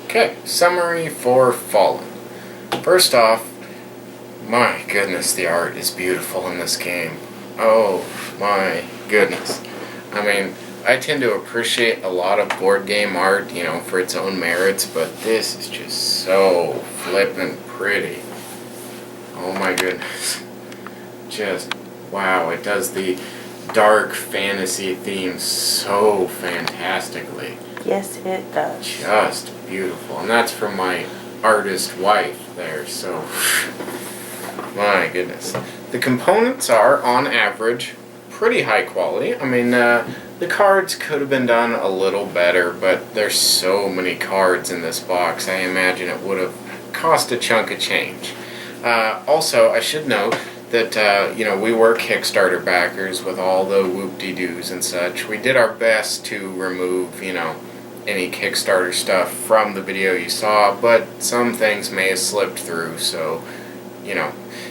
Okay, summary for Fallen. First off, my goodness, the art is beautiful in this game. Oh my goodness. I mean, I tend to appreciate a lot of board game art, for its own merits, but this is just so flippin' pretty. Oh my goodness. Just, wow, it does the dark fantasy theme so fantastically. Yes, it does. Just beautiful. And that's from my artist wife there, so my goodness. The components are, on average, pretty high quality. I mean, the cards could have been done a little better, but there's so many cards in this box, I imagine it would have cost a chunk of change. Also, I should note that, we were Kickstarter backers with all the whoop-de-doos and such. We did our best to remove, any Kickstarter stuff from the video you saw, but some things may have slipped through, so,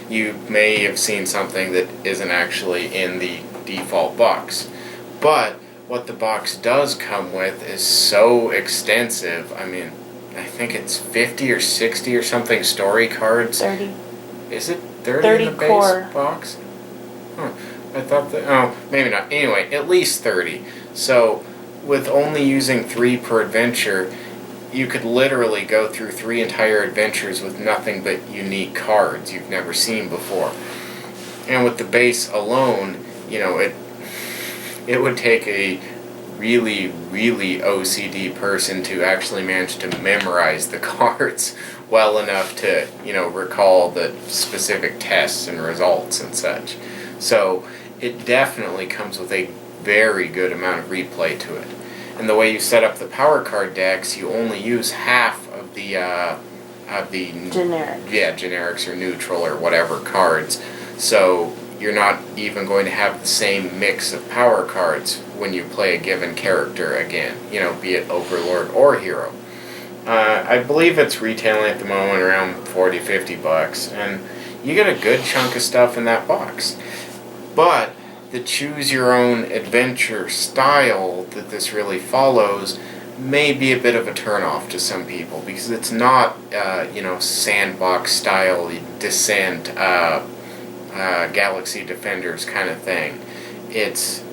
you may have seen something that isn't actually in the default box. But what the box does come with is so extensive. I mean, I think it's 50 or 60 or something story cards. 30. Is it 30 in the base core box? Huh. I thought that, oh, maybe not. Anyway, at least 30. So, with only using 3 per adventure, you could literally go through 3 entire adventures with nothing but unique cards you've never seen before. And with the base alone, it would take a really, really OCD person to actually manage to memorize the cards well enough to, recall the specific tests and results and such. So it definitely comes with a very good amount of replay to it. And the way you set up the power card decks, you only use half of the generic. Yeah, generics or neutral or whatever cards. So you're not even going to have the same mix of power cards when you play a given character again, be it Overlord or Hero. I believe it's retailing at the moment around $40-50, and you get a good chunk of stuff in that box. But the choose-your-own-adventure style that this really follows may be a bit of a turnoff to some people, because it's not, sandbox-style Descent, Galaxy Defenders kind of thing. It's,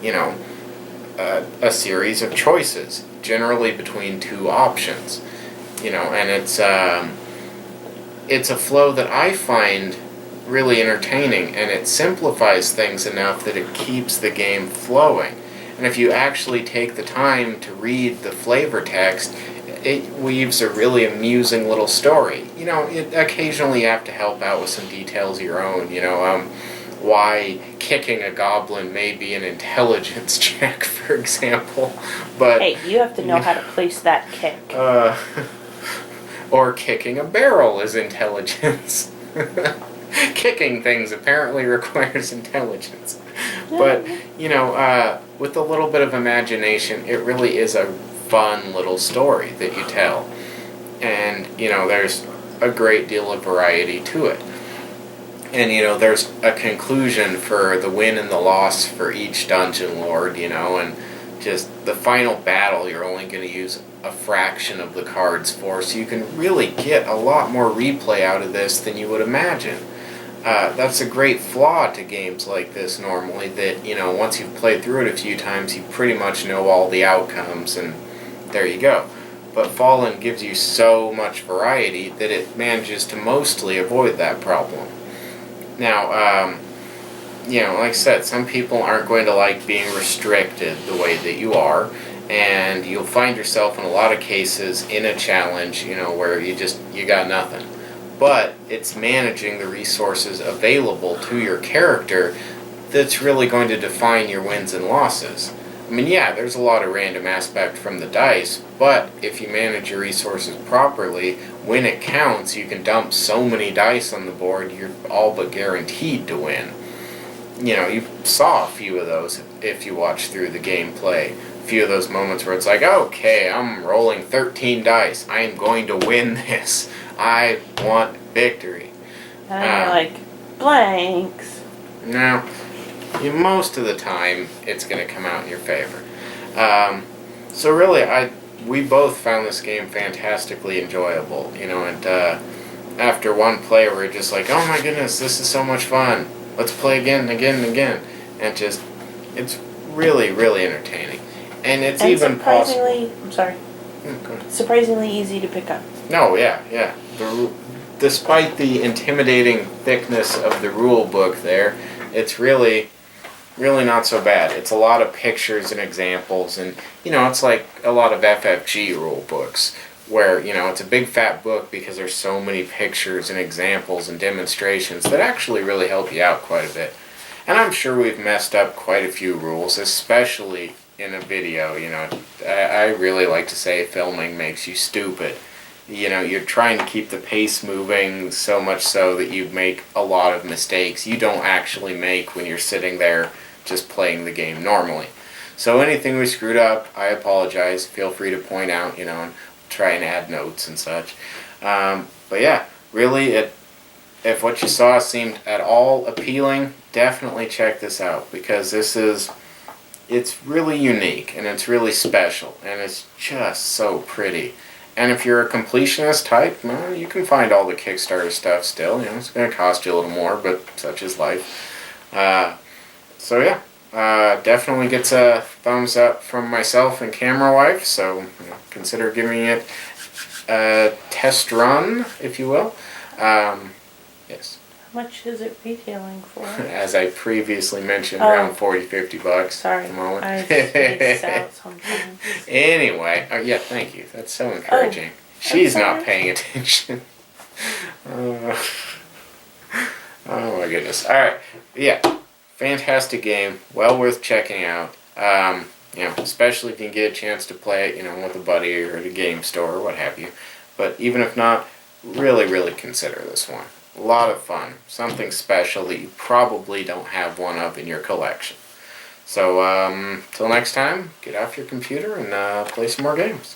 a series of choices, generally between 2 options. And it's a flow that I find really entertaining, and it simplifies things enough that it keeps the game flowing. And if you actually take the time to read the flavor text, it weaves a really amusing little story. Occasionally you have to help out with some details of your own, why kicking a goblin may be an intelligence check, for example. But hey, you have to know how to place that kick. Or kicking a barrel is intelligence. Kicking things apparently requires intelligence. But, with a little bit of imagination, it really is a fun little story that you tell. And, there's a great deal of variety to it. And, there's a conclusion for the win and the loss for each dungeon lord, and just the final battle you're only going to use a fraction of the cards for, so you can really get a lot more replay out of this than you would imagine. That's a great flaw to games like this normally, that, once you've played through it a few times, you pretty much know all the outcomes, and there you go. But Fallen gives you so much variety that it manages to mostly avoid that problem. Now, like I said, some people aren't going to like being restricted the way that you are, and you'll find yourself in a lot of cases in a challenge, where you got nothing. But it's managing the resources available to your character that's really going to define your wins and losses. I mean, yeah, there's a lot of random aspect from the dice, but if you manage your resources properly, when it counts, you can dump so many dice on the board, you're all but guaranteed to win. You saw a few of those if you watched through the gameplay. A few of those moments where it's like, okay, I'm rolling 13 dice. I am going to win this. I want victory. And then you're like, blanks. No. Most of the time, it's going to come out in your favor. So really, we both found this game fantastically enjoyable, you know, and after one play we're just like, oh my goodness, this is so much fun. Let's play again and again and again. And just, it's really, really entertaining. And it's And even possible. surprisingly, I'm sorry, Go ahead. surprisingly easy to pick up. No, yeah. Despite the intimidating thickness of the rule book there, it's really not so bad. It's a lot of pictures and examples, and you know, it's like a lot of FFG rule books where, you know, it's a big fat book because there's so many pictures and examples and demonstrations that actually really help you out quite a bit. And I'm sure we've messed up quite a few rules, especially in a video. You know, I really like to say filming makes you stupid. You know, you're trying to keep the pace moving so much so that you make a lot of mistakes you don't actually make when you're sitting there just playing the game normally. So anything we screwed up, I apologize. Feel free to point out, you know, and try and add notes and such. But yeah, really, if what you saw seemed at all appealing, definitely check this out, because it's really unique and it's really special and it's just so pretty. And if you're a completionist type, well, you can find all the Kickstarter stuff still. You know, it's going to cost you a little more, but such is life. So yeah, definitely gets a thumbs up from myself and Camera Wife. So you know, consider giving it a test run, if you will. Yes. How much is it retailing for? As I previously mentioned, Oh. around $40-50 Sorry, at the moment. I space out sometimes. Anyway, yeah, thank you. That's so encouraging. She's not sorry. paying attention. Oh my goodness. All right, yeah, fantastic game. Well worth checking out. You know, especially if you can get a chance to play it, you know, with a buddy or at a game store or what have you. But even if not, really consider this one. A lot of fun. Something special that you probably don't have one of in your collection. So, till next time, get off your computer and play some more games.